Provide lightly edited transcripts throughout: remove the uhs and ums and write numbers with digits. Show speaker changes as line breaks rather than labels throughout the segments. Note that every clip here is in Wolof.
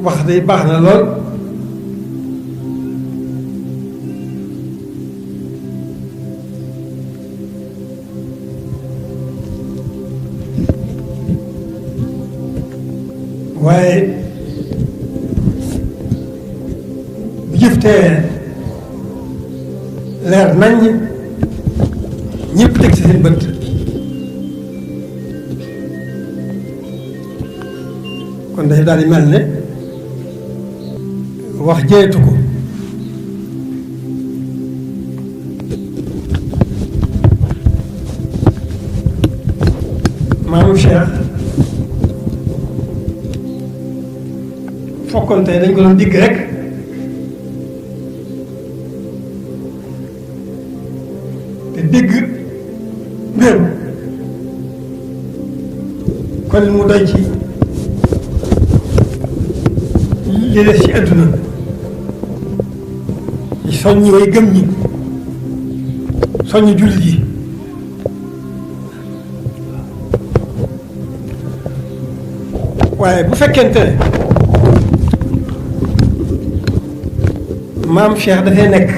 wax day baax na lool waaye bu jëftee leer nañ ñëpp teg ci seen bët kon day daal di mel ne wax jeetu ko maamu Cheikh fokkoon tey dañ ko doon digg rek te dégg mbir kon mu doy ci li des ci àdduna soññi way gëm ñi soññi jullit yi waaye bu fekkente ne maam Cheikh dafay nekk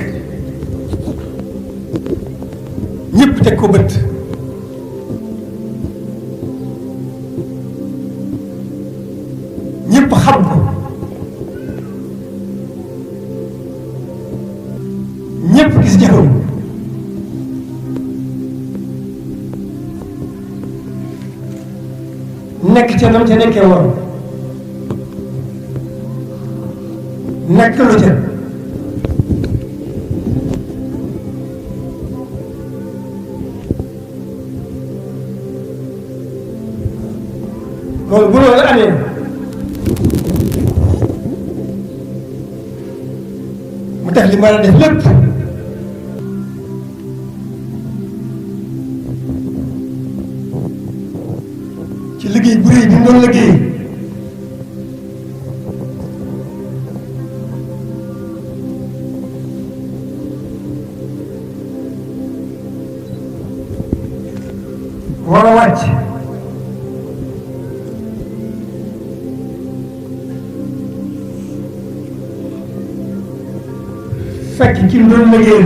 ñëpp teg ko bët ñëpp xam ko ñëpp gis jëfam nekk ca nam ca nekkee woon nekk lu ca loolu bu loolu amee mu def li mu war a def lépp ci liggéey bu rëy bi mu doon liggéey war a wàcc fekk ci mu doon liggéey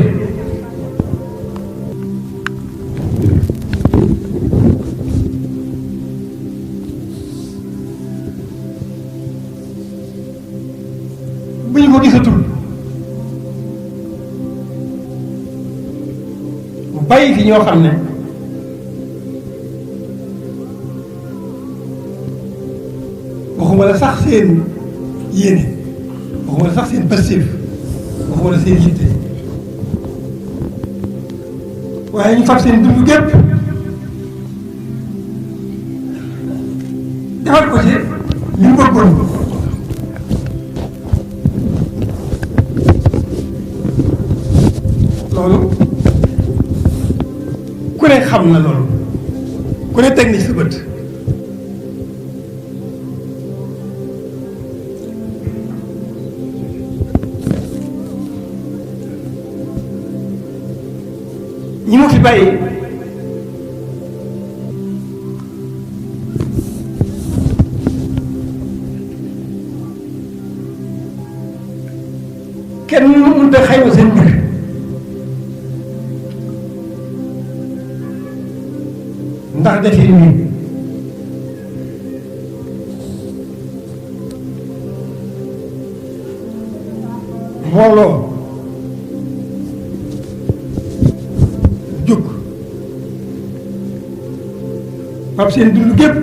bu ñu ko gisatul mu bàyyi fi ñoo xam ne waxuma la sax seen yéene waxuma la sax seen passif waxuma la seen yitte waaye ñu fab seen dund gépp defal ko ci li mu bëggoon loolu ku ne xam na loolu ku ne teg na ci sa bët ñi mu fi bàyyi kenn mënut a xayma seen mbir ndax defee nii mbooloo jóg fab seen dund gépp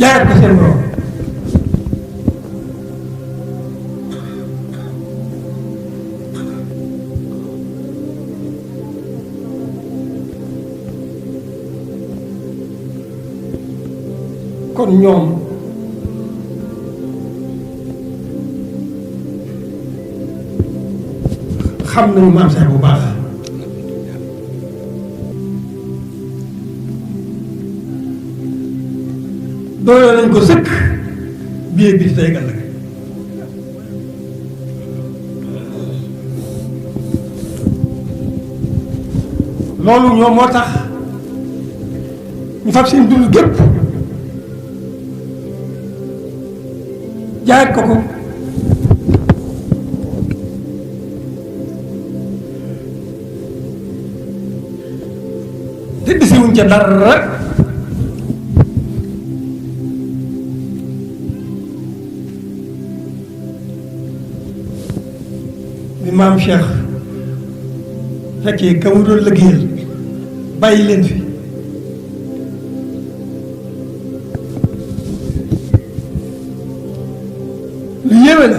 jaayat ko seen borom kon ñoom xam nañu maam Cheikh bu baax dooleel nañ ko sëkk bii bi tey ëllëg loolu ñoom moo tax ñu fab seen dund gépp jaayat ko ko te desewuñ ca dara bi maam Cheikh fekkee ka mu doon liggéeyal bàyyi leen fi lu yéeme la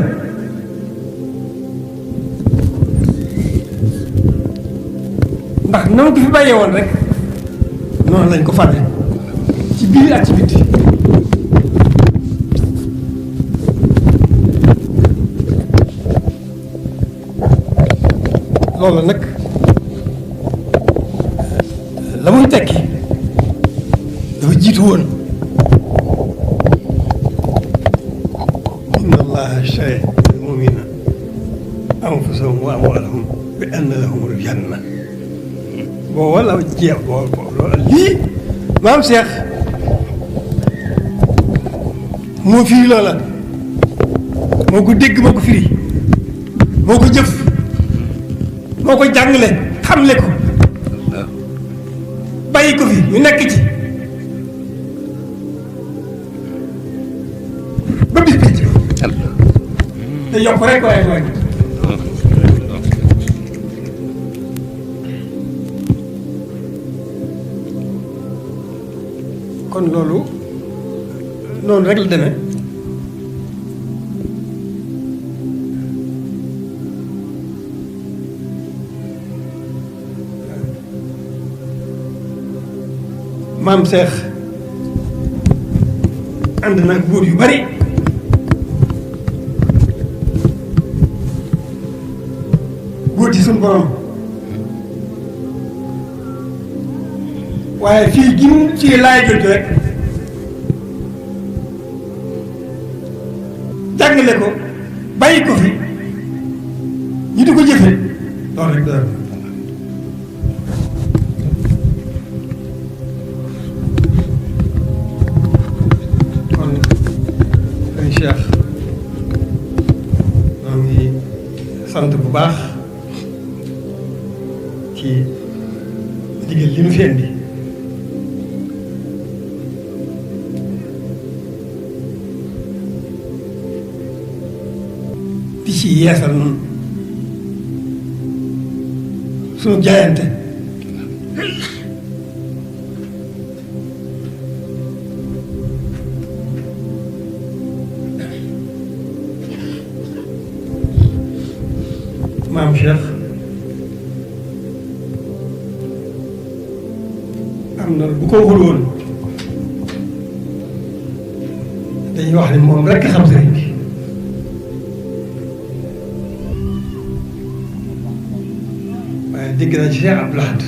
ndax na ma ko fi bàyyee woon rek noonu lañ ko fàtte ci biir ak ci biti loolu nag la muy tekki dafa jiitu woon inna allaha ashtara minal mu'minina anfusahum wa amwalahum bi anna lahumul janna booba la jeex booba lii maam Cheikh moo firi loola moo ko dégg moo ko firi moo ko jëf moo ko jàngale xamle ko bàyyi ko fi ñu nekk ci ba bis bi ci te yokk rek waaye waaye kon loolu noonu rek la demee maam Cheikh ànd na ak buur yu bari buur ci suñu borom waaye fii gi ci laay jot rek jàngale ko bàyyi ko fi ñu di ko jëfe loolu rek dara Cheikh maa ngi sant bu baax ci ndigal li mu fi indi di ci yeesal noonu sunu jaayante maam Cheikh am na bu ko waxul woon dañuy wax ne moom rekk xam sëriñ bi waaye dégg naa ci Cheikh Abdou Lahad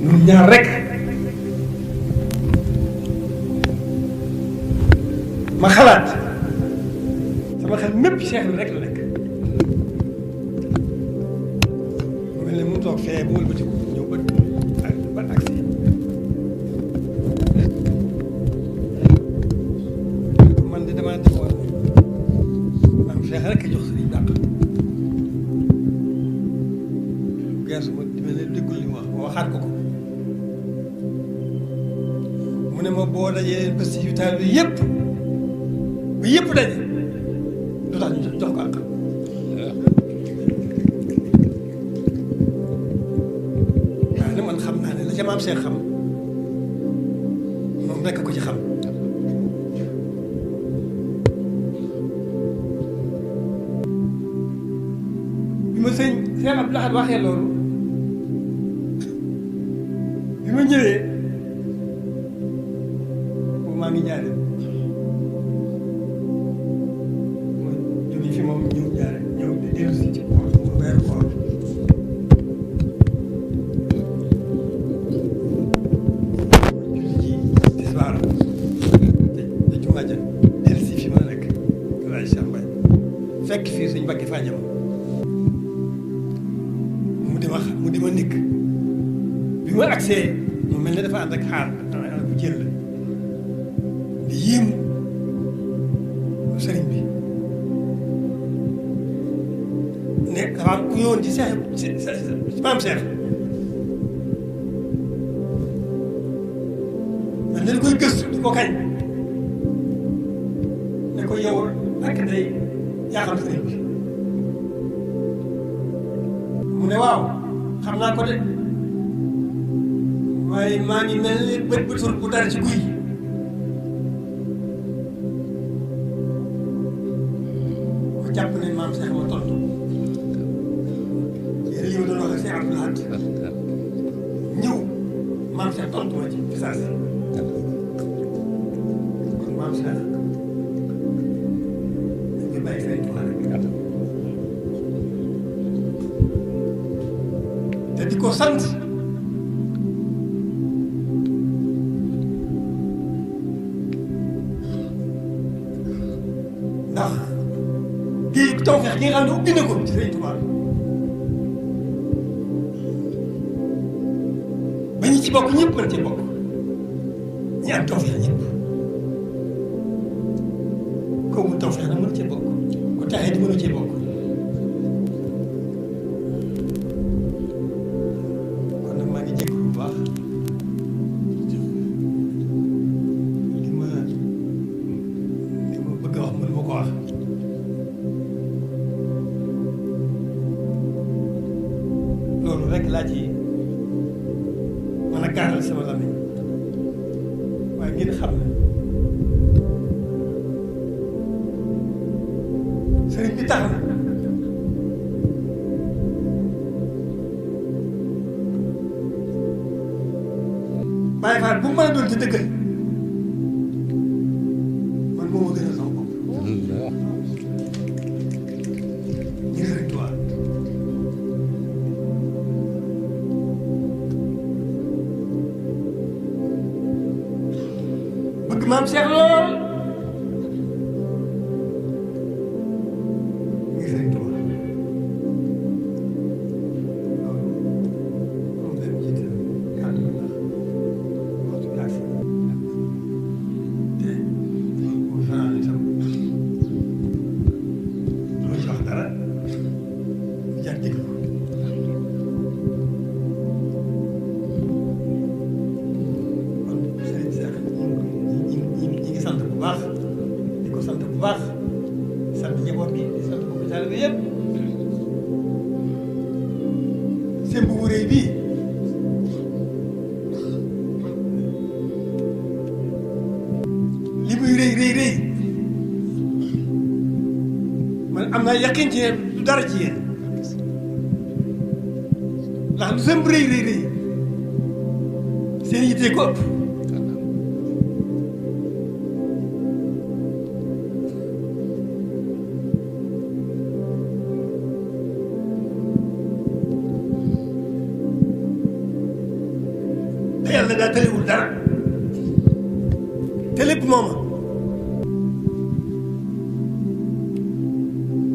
ñun ñaar rekk ma xalaat sama xel mépp Cheikh bi rek la nekk mel ne mu toog fee bu wëlbati ko ñëw ba agsi man de damaa defoon maam Cheikh rek jox sëriñ dàq geesu ma di mel ne déggul li mu wax ma waxaat ko mu ne ma boo dajee festivité bi yëpp ba yëpp daje lu tax ñu jox ko àq waaye nag man xam naa ne la ca maam Cheikh xam moom rekk ko ci xam bi ma sëñ Cheikh Abdou Lahad waxee loolu bi ma ñëwee boobu maa ngi ñaare fi moom ñëw jaare ñëw di dellu si ci weeru koor julli ji tisbaar te jumaa ja dellu si fi ma nekk laaj Cheikh Mbaye fekk fii suñ Mbàkke Fadiama mu di ma nekk ma agsee mu mel ne dafa ànd ak xaar bu jël la di yéem sëriñ bi ne dafa am ku ñëwoon ci seex maam seex man dañ koy gëstu di ko kañ ne ko yow rekk day yaa xam sëriñ bi mu ne waaw xam naa ko de waaye maa ngi mel ni bët bu tur bu dara ci guy mu jàpp ne maam Cheikh ma tontu yéen li ma doon wax ak Cheikh Abdoul Ahad ñëw maam Cheikh tontu ma ci fi saa si kon maam Cheikh dañ koy bàyyi Sëriñ Tuubaa rek te di ko sant ndax géej tawfeex gi nga xam ne ubbi na ko ci Sëriñ Tuubaa ba ñu ci bokk ñëpp mën ci bokk ñi am tawfeex ñëpp kaw mu tawfeex na mën cee bokk ku taxee di mën a cee bokk kon nag maa ngi jégalu bu baax li ma bëgg a wax mënu ma ko wax loolu rek laa ci mën a gaaral sama lamiñ waaye ngeen xam ne sëriñ bi tax na Baay Faal bu mu mën a doon ci dëggal man moo ma gën a sama bopp ngir Sëriñ Tuubaa bëgg maam Cheikh lool ngir Sëriñ Tuubaa loolu moom leen jiite kàddu gi ndax waxtu bi agsi te bu fanaan itam doo ci wax dara lu jar déglu kon Sëriñ Cheikh ñi ngi sant bu baax di ko sant bu baax di sant njaboot gi di sant bokk taalibe yëpp seen bu wuree bii li muy rëy rëy rëy man am naa yaqin ci yéen du dara ci yéen ndax lu seen bu rëy rëy rëy seen yitte ko ëpp te yàlla daa tëlewul dara te lépp mooma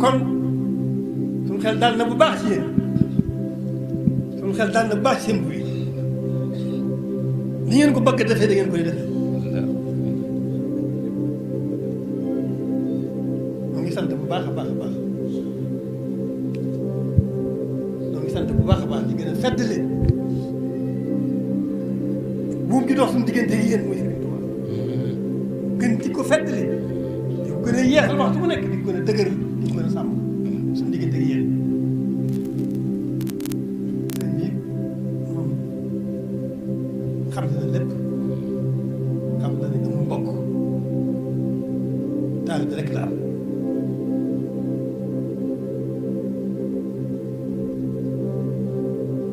kon suñu xel daal na bu baax ci yéen suñu xel daal na bu baax ci seen buy ni ngeen ko bëgg defee da ngeen koy defee ñoo ngi sant bu baax a baax a baax ñoo ngi sant bu baax a baax di gën a feddali buum gi dox suñu diggante yi yéen mooy Sëriñ Tuubaa gën di ko feddali di ko gën a yeexal waxtu bu nekk di ko gën a dëgër di ko gën a sàmm suñu diggante yi yéen sëñ bi moom xam na lépp xam na ne amul mbokk taalibe rek la am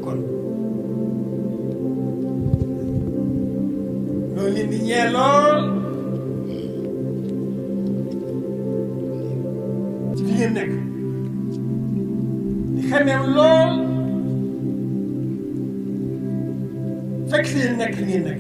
kon loolu leen di ñee lool ci fi ngeen nekk di xemeem lool fekk si yéen nekk fi ngeen nekk